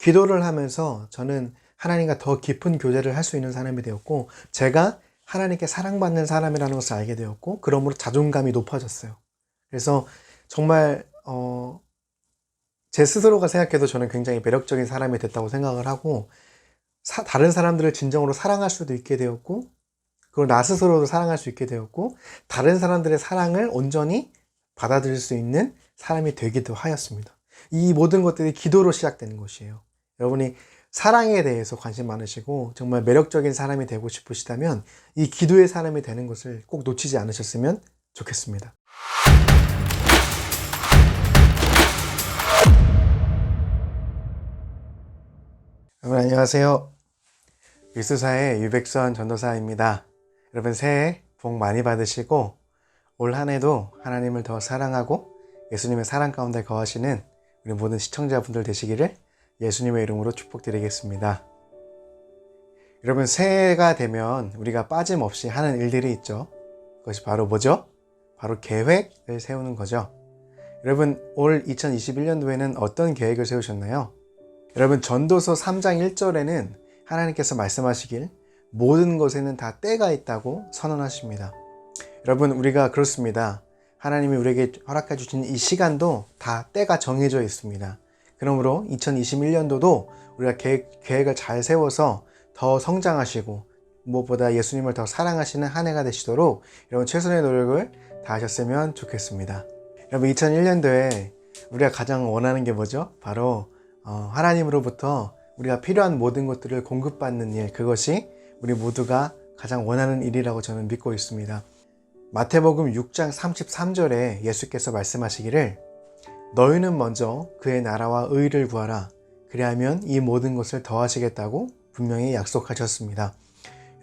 기도를 하면서 저는 하나님과 더 깊은 교제를 할 수 있는 사람이 되었고, 제가 하나님께 사랑받는 사람이라는 것을 알게 되었고, 그러므로 자존감이 높아졌어요. 그래서 정말 제 스스로가 생각해도 저는 굉장히 매력적인 사람이 됐다고 생각을 하고, 다른 사람들을 진정으로 사랑할 수도 있게 되었고, 그리고 나 스스로도 사랑할 수 있게 되었고, 다른 사람들의 사랑을 온전히 받아들일 수 있는 사람이 되기도 하였습니다. 이 모든 것들이 기도로 시작되는 것이에요. 여러분이 사랑에 대해서 관심 많으시고 정말 매력적인 사람이 되고 싶으시다면 이 기도의 사람이 되는 것을 꼭 놓치지 않으셨으면 좋겠습니다. 여러분 안녕하세요. 유수사의 유백선 전도사입니다. 여러분 새해 복 많이 받으시고 올 한 해도 하나님을 더 사랑하고 예수님의 사랑 가운데 거하시는 우리 모든 시청자분들 되시기를 예수님의 이름으로 축복드리겠습니다. 여러분 새해가 되면 우리가 빠짐없이 하는 일들이 있죠. 그것이 바로 뭐죠? 바로 계획을 세우는 거죠. 여러분 올 2021년도에는 어떤 계획을 세우셨나요? 여러분 전도서 3장 1절에는 하나님께서 말씀하시길 모든 것에는 다 때가 있다고 선언하십니다. 여러분 우리가 그렇습니다. 하나님이 우리에게 허락해 주신 이 시간도 다 때가 정해져 있습니다. 그러므로 2021년도도 우리가 계획을 잘 세워서 더 성장하시고 무엇보다 예수님을 더 사랑하시는 한 해가 되시도록 여러분 최선의 노력을 다하셨으면 좋겠습니다. 여러분 2001년도에 우리가 가장 원하는 게 뭐죠? 바로 하나님으로부터 우리가 필요한 모든 것들을 공급받는 일, 그것이 우리 모두가 가장 원하는 일이라고 저는 믿고 있습니다. 마태복음 6장 33절에 예수께서 말씀하시기를 너희는 먼저 그의 나라와 의를 구하라. 그리하면 이 모든 것을 더하시겠다고 분명히 약속하셨습니다.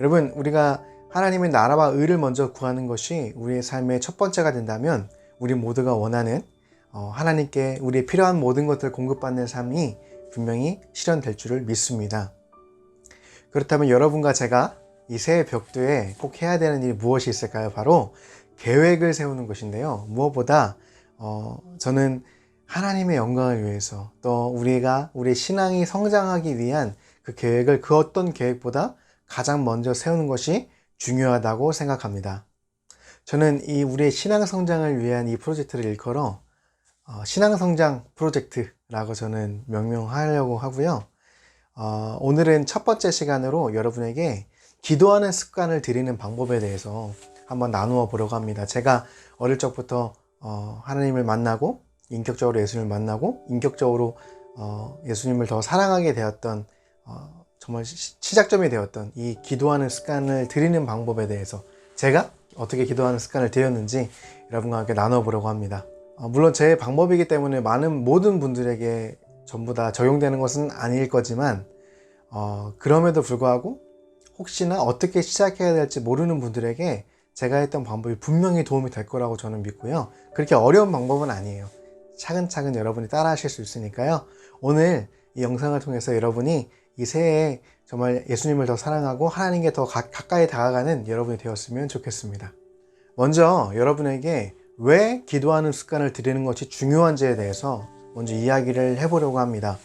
여러분 우리가 하나님의 나라와 의를 먼저 구하는 것이 우리의 삶의 첫 번째가 된다면 우리 모두가 원하는 하나님께 우리의 필요한 모든 것들을 공급받는 삶이 분명히 실현될 줄을 믿습니다. 그렇다면 여러분과 제가 이 새해 벽두에 꼭 해야 되는 일이 무엇이 있을까요? 바로 계획을 세우는 것인데요. 무엇보다 저는 하나님의 영광을 위해서 또 우리의 신앙이 성장하기 위한 그 계획을 그 어떤 계획보다 가장 먼저 세우는 것이 중요하다고 생각합니다. 저는 우리의 신앙 성장을 위한 이 프로젝트를 일컬어 신앙성장 프로젝트라고 저는 명명하려고 하고요. 오늘은 첫 번째 시간으로 여러분에게 기도하는 습관을 들이는 방법에 대해서 한번 나누어 보려고 합니다. 제가 어릴 적부터 하나님을 만나고 인격적으로 예수님을 만나고 인격적으로 예수님을 더 사랑하게 되었던 정말 시작점이 되었던 이 기도하는 습관을 들이는 방법에 대해서 제가 어떻게 기도하는 습관을 들였는지 여러분과 함께 나눠 보려고 합니다. 물론 제 방법이기 때문에 모든 분들에게 전부 다 적용되는 것은 아닐 거지만 그럼에도 불구하고 혹시나 어떻게 시작해야 될지 모르는 분들에게 제가 했던 방법이 분명히 도움이 될 거라고 저는 믿고요. 그렇게 어려운 방법은 아니에요. 차근차근 여러분이 따라 하실 수 있으니까요. 오늘 이 영상을 통해서 여러분이 이 새해에 정말 예수님을 더 사랑하고 하나님께 더 가까이 다가가는 여러분이 되었으면 좋겠습니다. 먼저 여러분에게 왜 기도하는 습관을 들이는 것이 중요한지에 대해서 먼저 이야기를 해보려고 합니다.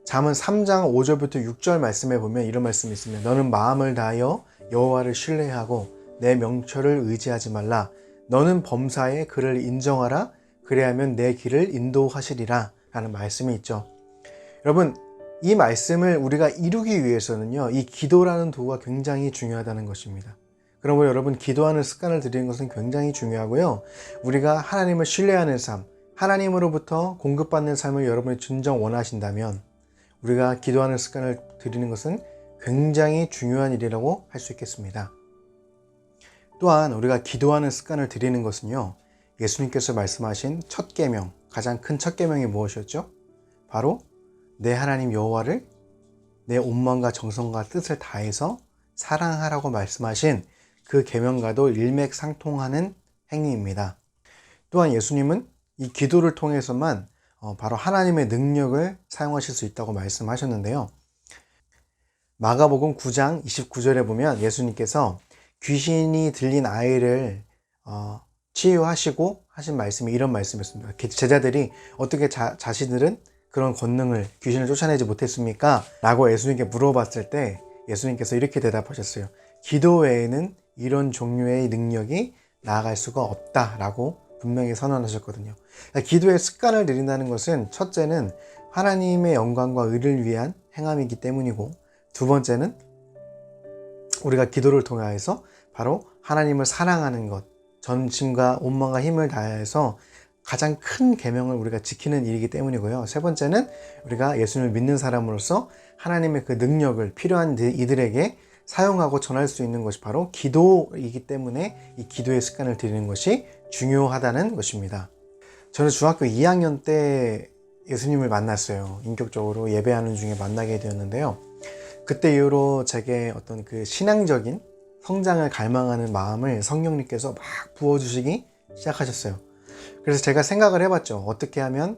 잠언 3장 5절부터 6절 말씀에 보면 이런 말씀이 있습니다. 너는 마음을 다하여 여호와를 신뢰하고 내 명철을 의지하지 말라. 너는 범사에 그를 인정하라. 그래야면 내 길을 인도하시리라 라는 말씀이 있죠. 여러분 이 말씀을 우리가 이루기 위해서는요, 이 기도라는 도구가 굉장히 중요하다는 것입니다. 그러므로 여러분 기도하는 습관을 들이는 것은 굉장히 중요하고요. 우리가 하나님을 신뢰하는 삶, 하나님으로부터 공급받는 삶을 여러분이 진정 원하신다면 우리가 기도하는 습관을 들이는 것은 굉장히 중요한 일이라고 할 수 있겠습니다. 또한 우리가 기도하는 습관을 들이는 것은요, 예수님께서 말씀하신 첫 계명, 가장 큰 첫 계명이 무엇이었죠? 바로 내 하나님 여호와를 내 온 마음과 정성과 뜻을 다해서 사랑하라고 말씀하신 그 계명과도 일맥상통하는 행위입니다. 또한 예수님은 이 기도를 통해서만 바로 하나님의 능력을 사용하실 수 있다고 말씀하셨는데요. 마가복음 9장 29절에 보면 예수님께서 귀신이 들린 아이를 치유하시고 하신 말씀이 이런 말씀이었습니다. 제자들이 어떻게 자신들은 그런 권능을, 귀신을 쫓아내지 못했습니까? 라고 예수님께 물어봤을 때 예수님께서 이렇게 대답하셨어요. 기도 외에는 이런 종류의 능력이 나아갈 수가 없다라고 분명히 선언하셨거든요. 그러니까 기도의 습관을 들인다는 것은 첫째는 하나님의 영광과 의를 위한 행함이기 때문이고, 두 번째는 우리가 기도를 통하여서 바로 하나님을 사랑하는 것, 전심과 온마음과 힘을 다해서 가장 큰 계명을 우리가 지키는 일이기 때문이고요. 세 번째는 우리가 예수님을 믿는 사람으로서 하나님의 그 능력을 필요한 이들에게 사용하고 전할 수 있는 것이 바로 기도이기 때문에 이 기도의 습관을 들이는 것이 중요하다는 것입니다. 저는 중학교 2학년 때 예수님을 만났어요. 인격적으로 예배하는 중에 만나게 되었는데요. 그때 이후로 제게 어떤 그 신앙적인 성장을 갈망하는 마음을 성령님께서 막 부어주시기 시작하셨어요. 그래서 제가 생각을 해봤죠. 어떻게 하면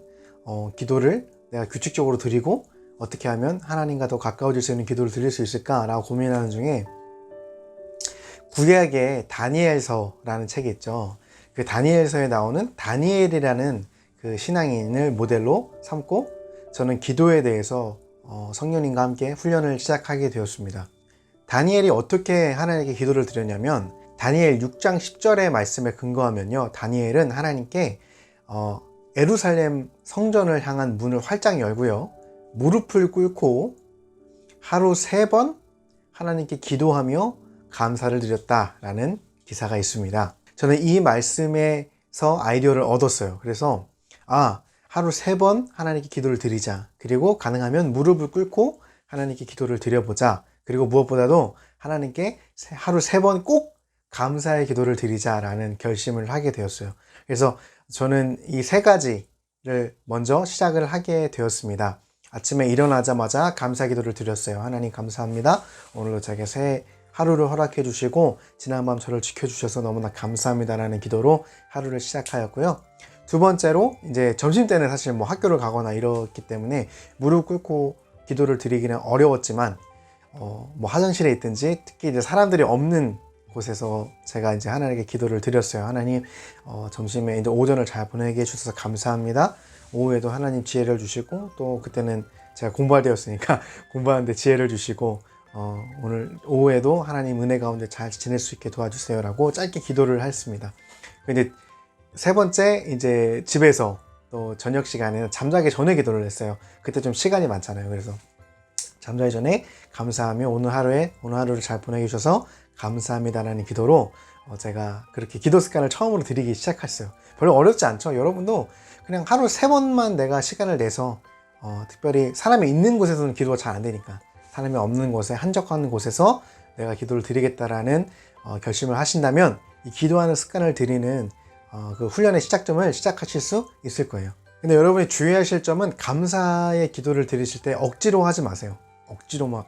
기도를 내가 규칙적으로 드리고 어떻게 하면 하나님과 더 가까워질 수 있는 기도를 드릴 수 있을까라고 고민하는 중에 구약의 다니엘서라는 책이 있죠. 그 다니엘서에 나오는 다니엘이라는 그 신앙인을 모델로 삼고 저는 기도에 대해서 성령님과 함께 훈련을 시작하게 되었습니다. 다니엘이 어떻게 하나님께 기도를 드렸냐면 다니엘 6장 10절의 말씀에 근거하면요, 다니엘은 하나님께 예루살렘 성전을 향한 문을 활짝 열고요, 무릎을 꿇고 하루 3번 하나님께 기도하며 감사를 드렸다라는 기사가 있습니다. 저는 이 말씀에서 아이디어를 얻었어요. 그래서 하루 3번 하나님께 기도를 드리자. 그리고 가능하면 무릎을 꿇고 하나님께 기도를 드려보자. 그리고 무엇보다도 하나님께 하루 3번 꼭 감사의 기도를 드리자라는 결심을 하게 되었어요. 그래서 저는 이 3가지를 먼저 시작을 하게 되었습니다. 아침에 일어나자마자 감사 기도를 드렸어요. 하나님 감사합니다. 오늘도 제게 새 하루를 허락해 주시고 지난밤 저를 지켜주셔서 너무나 감사합니다라는 기도로 하루를 시작하였고요. 두 번째로 이제 점심때는 사실 뭐 학교를 가거나 이렇기 때문에 무릎 꿇고 기도를 드리기는 어려웠지만 뭐 화장실에 있든지 특히 이제 사람들이 없는 곳에서 제가 이제 하나님께 기도를 드렸어요. 하나님 점심에 이제 오전을 잘 보내게 해주셔서 감사합니다. 오후에도 하나님 지혜를 주시고 또 그때는 제가 공부할 때였으니까 공부하는데 지혜를 주시고 오늘 오후에도 하나님 은혜 가운데 잘 지낼 수 있게 도와주세요 라고 짧게 기도를 했습니다. 근데 세 번째 이제 집에서 또 저녁 시간에는 잠자기 전에 기도를 했어요. 그때 좀 시간이 많잖아요. 그래서 잠자기 전에 감사하며 오늘 하루를 잘 보내게 주셔서 감사합니다라는 기도로 제가 그렇게 기도 습관을 처음으로 드리기 시작했어요. 별로 어렵지 않죠. 여러분도 그냥 하루 3번만 내가 시간을 내서 특별히 사람이 있는 곳에서는 기도가 잘 안 되니까 사람이 없는 곳에 한적한 곳에서 내가 기도를 드리겠다라는 결심을 하신다면 이 기도하는 습관을 들이는 그 훈련의 시작점을 시작하실 수 있을 거예요. 근데 여러분이 주의하실 점은 감사의 기도를 드리실 때 억지로 하지 마세요. 억지로 막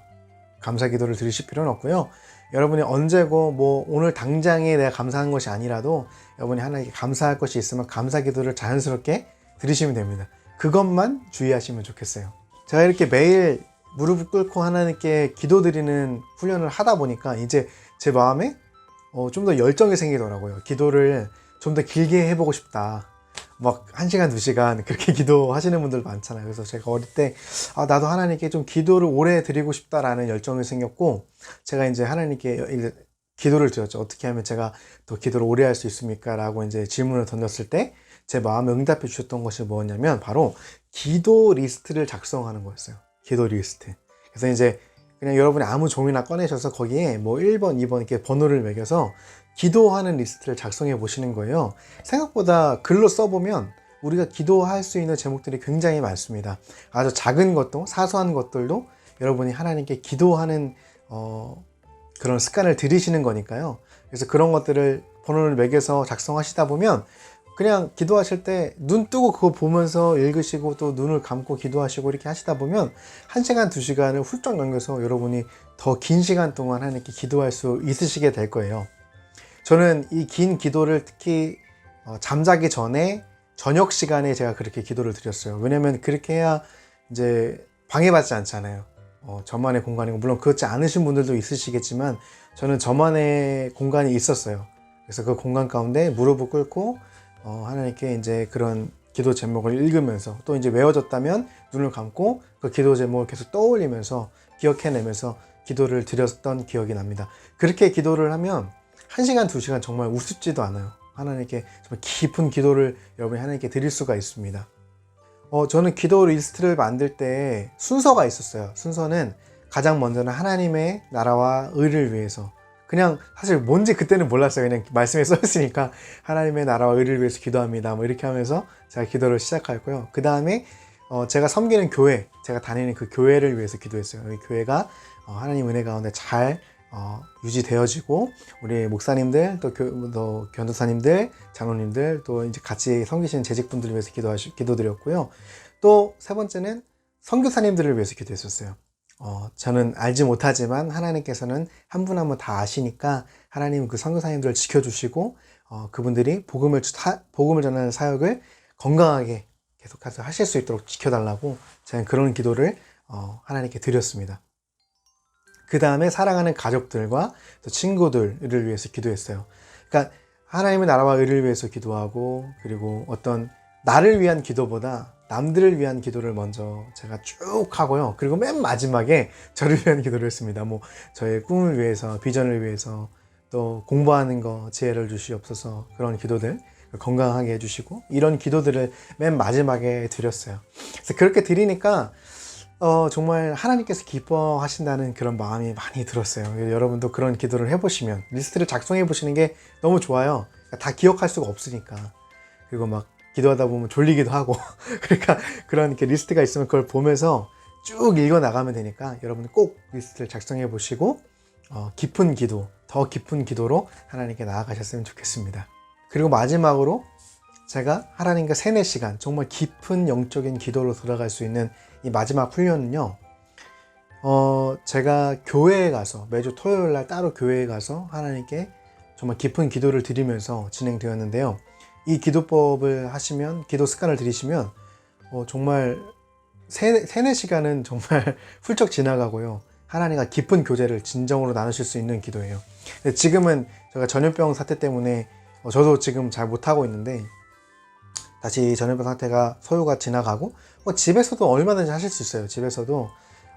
감사 기도를 드리실 필요는 없고요. 여러분이 언제고 뭐 오늘 당장에 내가 감사한 것이 아니라도 여러분이 하나님께 감사할 것이 있으면 감사 기도를 자연스럽게 드리시면 됩니다. 그것만 주의하시면 좋겠어요. 제가 이렇게 매일 무릎을 꿇고 하나님께 기도 드리는 훈련을 하다 보니까 이제 제 마음에 좀 더 열정이 생기더라고요. 기도를 좀 더 길게 해보고 싶다. 막 1시간, 2시간 그렇게 기도하시는 분들 많잖아요. 그래서 제가 어릴 때 나도 하나님께 좀 기도를 오래 드리고 싶다라는 열정이 생겼고 제가 이제 하나님께 기도를 드렸죠. 어떻게 하면 제가 더 기도를 오래 할 수 있습니까? 라고 이제 질문을 던졌을 때 제 마음에 응답해 주셨던 것이 뭐였냐면 바로 기도 리스트를 작성하는 거였어요. 기도 리스트. 그래서 이제 그냥 여러분이 아무 종이나 꺼내셔서 거기에 뭐 1번, 2번 이렇게 번호를 매겨서 기도하는 리스트를 작성해 보시는 거예요. 생각보다 글로 써보면 우리가 기도할 수 있는 제목들이 굉장히 많습니다. 아주 작은 것도 사소한 것들도 여러분이 하나님께 기도하는 그런 습관을 들이시는 거니까요. 그래서 그런 것들을 번호를 매겨서 작성하시다 보면 그냥 기도하실 때 눈 뜨고 그거 보면서 읽으시고 또 눈을 감고 기도하시고 이렇게 하시다 보면 1시간, 2시간을 훌쩍 넘겨서 여러분이 더 긴 시간 동안 하나님께 기도할 수 있으시게 될 거예요. 저는 이 긴 기도를 특히 잠자기 전에 저녁 시간에 제가 그렇게 기도를 드렸어요. 왜냐면 그렇게 해야 이제 방해받지 않잖아요. 저만의 공간이고 물론 그렇지 않으신 분들도 있으시겠지만 저는 저만의 공간이 있었어요. 그래서 그 공간 가운데 무릎을 꿇고 하나님께 이제 그런 기도 제목을 읽으면서 또 이제 외워졌다면 눈을 감고 그 기도 제목을 계속 떠올리면서 기억해내면서 기도를 드렸던 기억이 납니다. 그렇게 기도를 하면 1시간, 2시간 정말 우습지도 않아요. 하나님께 정말 깊은 기도를 여러분이 하나님께 드릴 수가 있습니다. 저는 기도 리스트를 만들 때 순서가 있었어요. 순서는 가장 먼저는 하나님의 나라와 의를 위해서, 그냥 사실 뭔지 그때는 몰랐어요. 그냥 말씀에 써있으니까 하나님의 나라와 의를 위해서 기도합니다 뭐 이렇게 하면서 제가 기도를 시작했고요. 그 다음에 제가 섬기는 교회, 제가 다니는 그 교회를 위해서 기도했어요. 이 교회가 하나님 은혜 가운데 잘 유지되어지고 우리 목사님들 또 견도사님들, 장로님들 또 이제 같이 섬기시는 재직분들을 위해서 기도드렸고요. 또 세 번째는 선교사님들을 위해서 기도했었어요. 저는 알지 못하지만 하나님께서는 한 분 한 분 다 아시니까 하나님은 그 선교사님들을 지켜주시고 그분들이 복음을 전하는 사역을 건강하게 계속해서 하실 수 있도록 지켜달라고 제가 그런 기도를 하나님께 드렸습니다. 그 다음에 사랑하는 가족들과 또 친구들을 위해서 기도했어요. 그러니까 하나님의 나라와 의를 위해서 기도하고, 그리고 어떤 나를 위한 기도보다 남들을 위한 기도를 먼저 제가 쭉 하고요. 그리고 맨 마지막에 저를 위한 기도를 했습니다. 뭐 저의 꿈을 위해서, 비전을 위해서, 또 공부하는 거 지혜를 주시옵소서, 그런 기도들 건강하게 해주시고, 이런 기도들을 맨 마지막에 드렸어요. 그래서 그렇게 드리니까 정말 하나님께서 기뻐하신다는 그런 마음이 많이 들었어요. 여러분도 그런 기도를 해보시면, 리스트를 작성해 보시는 게 너무 좋아요. 다 기억할 수가 없으니까. 그리고 막 기도하다 보면 졸리기도 하고 그러니까 그런 이렇게 리스트가 있으면 그걸 보면서 쭉 읽어 나가면 되니까 여러분 꼭 리스트를 작성해 보시고 깊은 기도, 더 깊은 기도로 하나님께 나아가셨으면 좋겠습니다. 그리고 마지막으로 제가 하나님과 3-4시간 정말 깊은 영적인 기도로 들어갈 수 있는 이 마지막 훈련은요, 제가 교회에 가서 매주 토요일 날 따로 교회에 가서 하나님께 정말 깊은 기도를 드리면서 진행되었는데요. 이 기도법을 하시면, 기도 습관을 들이시면 정말 3-4시간은 정말 훌쩍 지나가고요. 하나님과 깊은 교제를 진정으로 나누실 수 있는 기도예요. 지금은 제가 전염병 사태 때문에 저도 지금 잘 못하고 있는데, 다시 전염병 상태가 소요가 지나가고 집에서도 얼마든지 하실 수 있어요. 집에서도.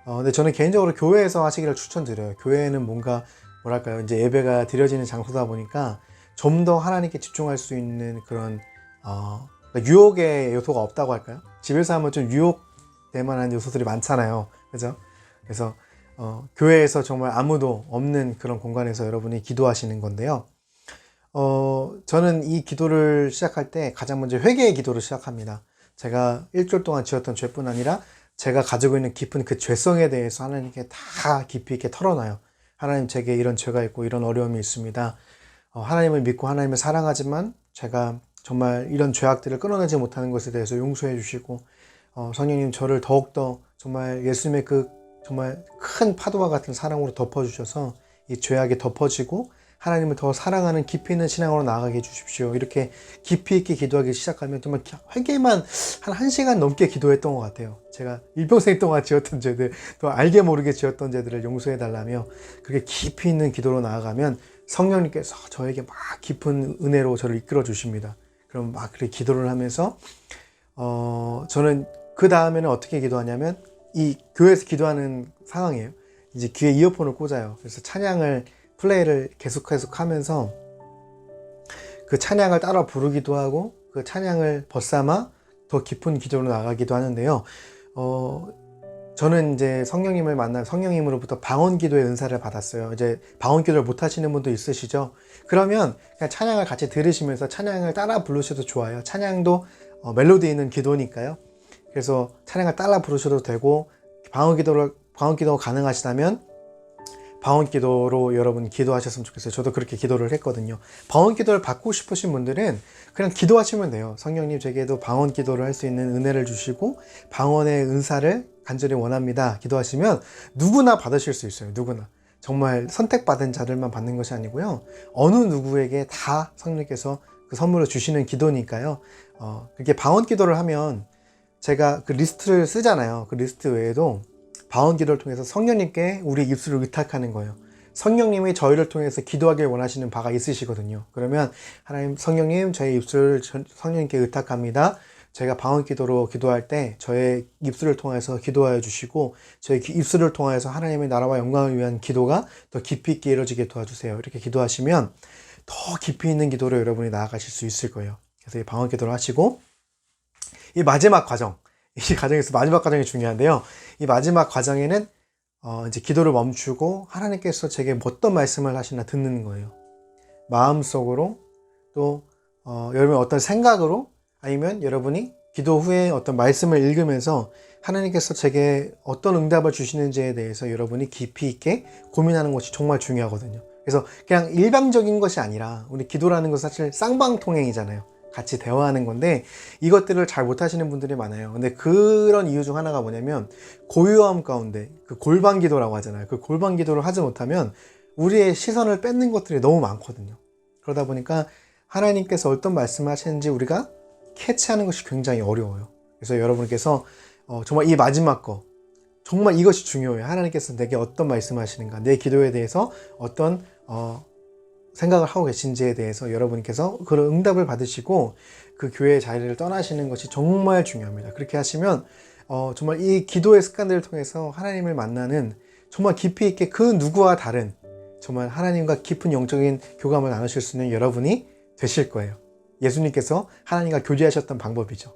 근데 저는 개인적으로 교회에서 하시기를 추천드려요. 교회는 뭐랄까요, 이제 예배가 드려지는 장소다 보니까 좀 더 하나님께 집중할 수 있는 그런 유혹의 요소가 없다고 할까요? 집에서 하면 좀 유혹될 만한 요소들이 많잖아요. 그죠? 그래서 교회에서 정말 아무도 없는 그런 공간에서 여러분이 기도하시는 건데요. 저는 이 기도를 시작할 때 가장 먼저 회개의 기도를 시작합니다. 제가 일주일 동안 지었던 죄뿐 아니라 제가 가지고 있는 깊은 그 죄성에 대해서 하나님께 다 깊이 있게 털어놔요. 하나님, 제게 이런 죄가 있고 이런 어려움이 있습니다. 하나님을 믿고 하나님을 사랑하지만 제가 정말 이런 죄악들을 끊어내지 못하는 것에 대해서 용서해 주시고, 성령님 저를 더욱더 정말 예수님의 그 정말 큰 파도와 같은 사랑으로 덮어주셔서 이 죄악이 덮어지고 하나님을 더 사랑하는 깊이 있는 신앙으로 나아가게 해주십시오. 이렇게 깊이 있게 기도하기 시작하면 정말 회개만 한 1시간 넘게 기도했던 것 같아요. 제가 일평생 동안 지었던 죄들, 또 알게 모르게 지었던 죄들을 용서해 달라며 그렇게 깊이 있는 기도로 나아가면 성령님께서 저에게 막 깊은 은혜로 저를 이끌어 주십니다. 그럼 막 그렇게 기도를 하면서 저는 그 다음에는 어떻게 기도하냐면, 이 교회에서 기도하는 상황이에요. 이제 귀에 이어폰을 꽂아요. 그래서 찬양을 플레이를 계속 하면서 그 찬양을 따라 부르기도 하고, 그 찬양을 벗삼아 더 깊은 기도로 나가기도 하는데요. 저는 이제 성령님을 만나 성령님으로부터 방언 기도의 은사를 받았어요. 이제 방언 기도를 못 하시는 분도 있으시죠? 그러면 그냥 찬양을 같이 들으시면서 찬양을 따라 부르셔도 좋아요. 찬양도 멜로디 있는 기도니까요. 그래서 찬양을 따라 부르셔도 되고, 방언 기도가 가능하시다면 방언 기도로 여러분 기도하셨으면 좋겠어요. 저도 그렇게 기도를 했거든요. 방언 기도를 받고 싶으신 분들은 그냥 기도하시면 돼요. 성령님, 제게도 방언 기도를 할 수 있는 은혜를 주시고 방언의 은사를 간절히 원합니다. 기도하시면 누구나 받으실 수 있어요. 누구나. 정말 선택받은 자들만 받는 것이 아니고요. 어느 누구에게 다 성령께서 그 선물을 주시는 기도니까요. 그렇게 방언 기도를 하면 제가 그 리스트를 쓰잖아요. 그 리스트 외에도 방언 기도를 통해서 성령님께 우리 입술을 의탁하는 거예요. 성령님이 저희를 통해서 기도하길 원하시는 바가 있으시거든요. 그러면 하나님, 성령님, 저의 입술을 성령님께 의탁합니다. 제가 방언 기도로 기도할 때 저의 입술을 통해서 기도하여 주시고 저의 입술을 통해서 하나님의 나라와 영광을 위한 기도가 더 깊이 있게 이루어지게 도와주세요. 이렇게 기도하시면 더 깊이 있는 기도로 여러분이 나아가실 수 있을 거예요. 그래서 이 방언 기도를 하시고 이 마지막 과정, 이 과정에서 마지막 과정이 중요한데요. 이 마지막 과정에는 이제 기도를 멈추고 하나님께서 제게 어떤 말씀을 하시나 듣는 거예요. 마음속으로 또 여러분 어떤 생각으로 아니면 여러분이 기도 후에 어떤 말씀을 읽으면서 하나님께서 제게 어떤 응답을 주시는지에 대해서 여러분이 깊이 있게 고민하는 것이 정말 중요하거든요. 그래서 그냥 일방적인 것이 아니라 우리 기도라는 것은 사실 쌍방통행이잖아요. 같이 대화하는 건데 이것들을 잘 못하시는 분들이 많아요. 근데 그런 이유 중 하나가 뭐냐면 고요함 가운데 그 골방 기도라고 하잖아요. 그 골방 기도를 하지 못하면 우리의 시선을 뺏는 것들이 너무 많거든요. 그러다 보니까 하나님께서 어떤 말씀을 하시는지 우리가 캐치하는 것이 굉장히 어려워요. 그래서 여러분께서 정말 이 마지막 거 정말 이것이 중요해요. 하나님께서 내게 어떤 말씀을 하시는가, 내 기도에 대해서 어떤 생각을 하고 계신지에 대해서 여러분께서 그런 응답을 받으시고 그 교회의 자리를 떠나시는 것이 정말 중요합니다. 그렇게 하시면 정말 이 기도의 습관들을 통해서 하나님을 만나는 정말 깊이 있게 그 누구와 다른 정말 하나님과 깊은 영적인 교감을 나누실 수 있는 여러분이 되실 거예요. 예수님께서 하나님과 교제하셨던 방법이죠.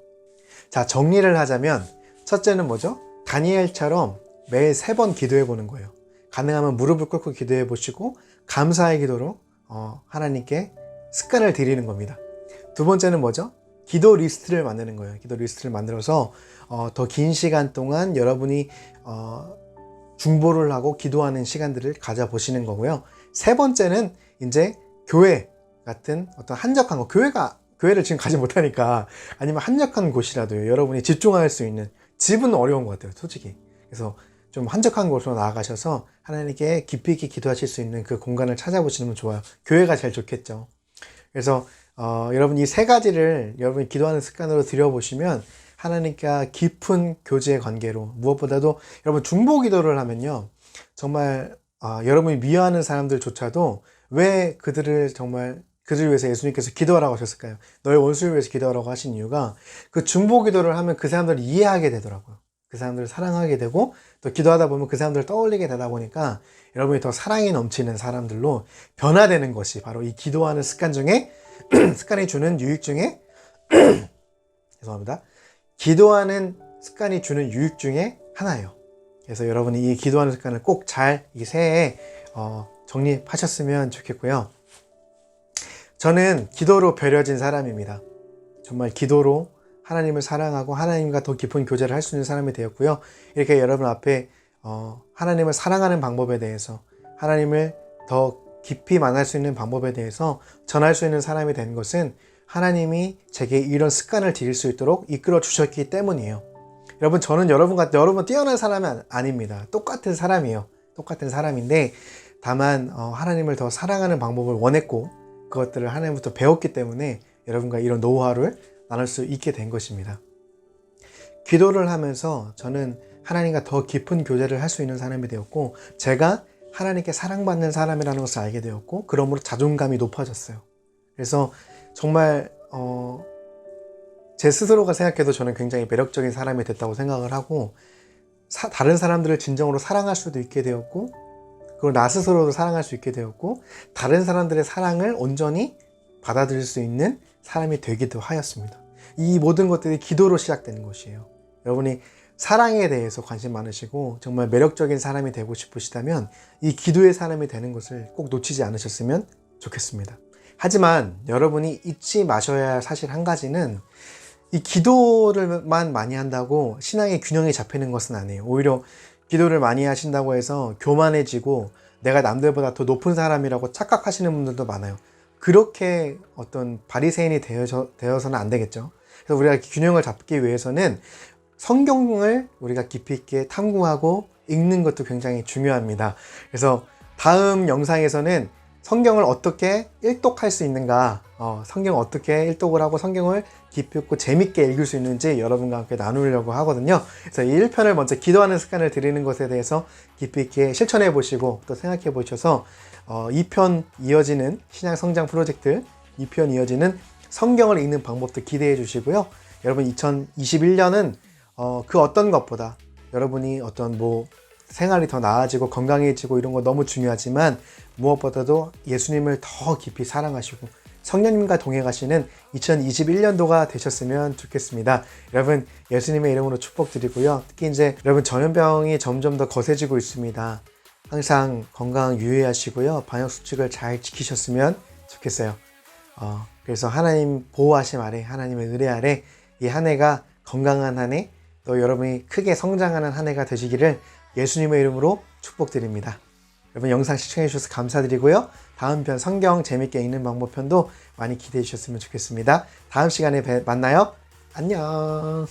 자, 정리를 하자면 첫째는 뭐죠? 다니엘처럼 매일 3번 기도해 보는 거예요. 가능하면 무릎을 꿇고 기도해 보시고 감사의 기도로 하나님께 습관을 들이는 겁니다. 두 번째는 뭐죠? 기도 리스트를 만드는 거예요. 기도 리스트를 만들어서 더 긴 시간 동안 여러분이 중보를 하고 기도하는 시간들을 가져보시는 거고요. 세 번째는 이제 교회 같은 어떤 한적한 곳, 교회를 지금 가지 못하니까 아니면 한적한 곳이라도요. 여러분이 집중할 수 있는, 집은 어려운 것 같아요. 솔직히. 그래서 좀 한적한 곳으로 나아가셔서 하나님께 깊이 있게 기도하실 수 있는 그 공간을 찾아보시면 좋아요. 교회가 제일 좋겠죠. 그래서 여러분 이 3가지를 여러분이 기도하는 습관으로 들여보시면 하나님과 깊은 교제의 관계로, 무엇보다도 여러분 중보 기도를 하면요, 정말 여러분이 미워하는 사람들조차도 왜 그들을 위해서 예수님께서 기도하라고 하셨을까요? 너의 원수를 위해서 기도하라고 하신 이유가 그 중보 기도를 하면 그 사람들을 이해하게 되더라고요. 그 사람들을 사랑하게 되고 또 기도하다 보면 그 사람들을 떠올리게 되다 보니까 여러분이 더 사랑이 넘치는 사람들로 변화되는 것이 바로 이 기도하는 습관이 주는 유익 중에 죄송합니다. 기도하는 습관이 주는 유익 중에 하나예요. 그래서 여러분이 이 기도하는 습관을 꼭 잘 이 새해에 정립하셨으면 좋겠고요. 저는 기도로 배려진 사람입니다. 정말 기도로 하나님을 사랑하고 하나님과 더 깊은 교제를 할 수 있는 사람이 되었고요. 이렇게 여러분 앞에 하나님을 사랑하는 방법에 대해서, 하나님을 더 깊이 만날 수 있는 방법에 대해서 전할 수 있는 사람이 된 것은 하나님이 제게 이런 습관을 들일 수 있도록 이끌어 주셨기 때문이에요. 여러분, 저는 여러분 뛰어난 사람은 아닙니다. 똑같은 사람이에요. 똑같은 사람인데 다만 하나님을 더 사랑하는 방법을 원했고 그것들을 하나님부터 배웠기 때문에 여러분과 이런 노하우를 나눌 수 있게 된 것입니다. 기도를 하면서 저는 하나님과 더 깊은 교제를 할 수 있는 사람이 되었고, 제가 하나님께 사랑받는 사람이라는 것을 알게 되었고, 그러므로 자존감이 높아졌어요. 그래서 정말 제 스스로가 생각해도 저는 굉장히 매력적인 사람이 됐다고 생각을 하고, 다른 사람들을 진정으로 사랑할 수도 있게 되었고, 그리고 나 스스로도 사랑할 수 있게 되었고, 다른 사람들의 사랑을 온전히 받아들일 수 있는 사람이 되기도 하였습니다. 이 모든 것들이 기도로 시작되는 것이에요. 여러분이 사랑에 대해서 관심 많으시고 정말 매력적인 사람이 되고 싶으시다면 이 기도의 사람이 되는 것을 꼭 놓치지 않으셨으면 좋겠습니다. 하지만 여러분이 잊지 마셔야 할 사실 한 가지는, 이 기도를만 많이 한다고 신앙의 균형이 잡히는 것은 아니에요. 오히려 기도를 많이 하신다고 해서 교만해지고 내가 남들보다 더 높은 사람이라고 착각하시는 분들도 많아요. 그렇게 어떤 바리새인이 되어서는 안 되겠죠. 그래서 우리가 균형을 잡기 위해서는 성경을 우리가 깊이 있게 탐구하고 읽는 것도 굉장히 중요합니다. 그래서 다음 영상에서는 성경을 어떻게 일독할 수 있는가, 성경을 어떻게 일독을 하고 성경을 깊이 있고 재밌게 읽을 수 있는지 여러분과 함께 나누려고 하거든요. 그래서 이 1편을 먼저 기도하는 습관을 들이는 것에 대해서 깊이 있게 실천해 보시고 또 생각해 보셔서 2편 이어지는 신약 성장 프로젝트, 2편 이어지는 성경을 읽는 방법도 기대해 주시고요. 여러분 2021년은 그 어떤 것보다 여러분이 어떤 생활이 더 나아지고 건강해지고 이런 거 너무 중요하지만 무엇보다도 예수님을 더 깊이 사랑하시고 성령님과 동행하시는 2021년도가 되셨으면 좋겠습니다. 여러분 예수님의 이름으로 축복드리고요. 특히 이제 여러분 전염병이 점점 더 거세지고 있습니다. 항상 건강 유의하시고요. 방역수칙을 잘 지키셨으면 좋겠어요. 그래서 하나님 보호하심 아래, 하나님의 의뢰 아래 이 한 해가 건강한 한 해, 또 여러분이 크게 성장하는 한 해가 되시기를 예수님의 이름으로 축복드립니다. 여러분 영상 시청해 주셔서 감사드리고요. 다음 편 성경 재밌게 읽는 방법 편도 많이 기대해 주셨으면 좋겠습니다. 다음 시간에 만나요. 안녕.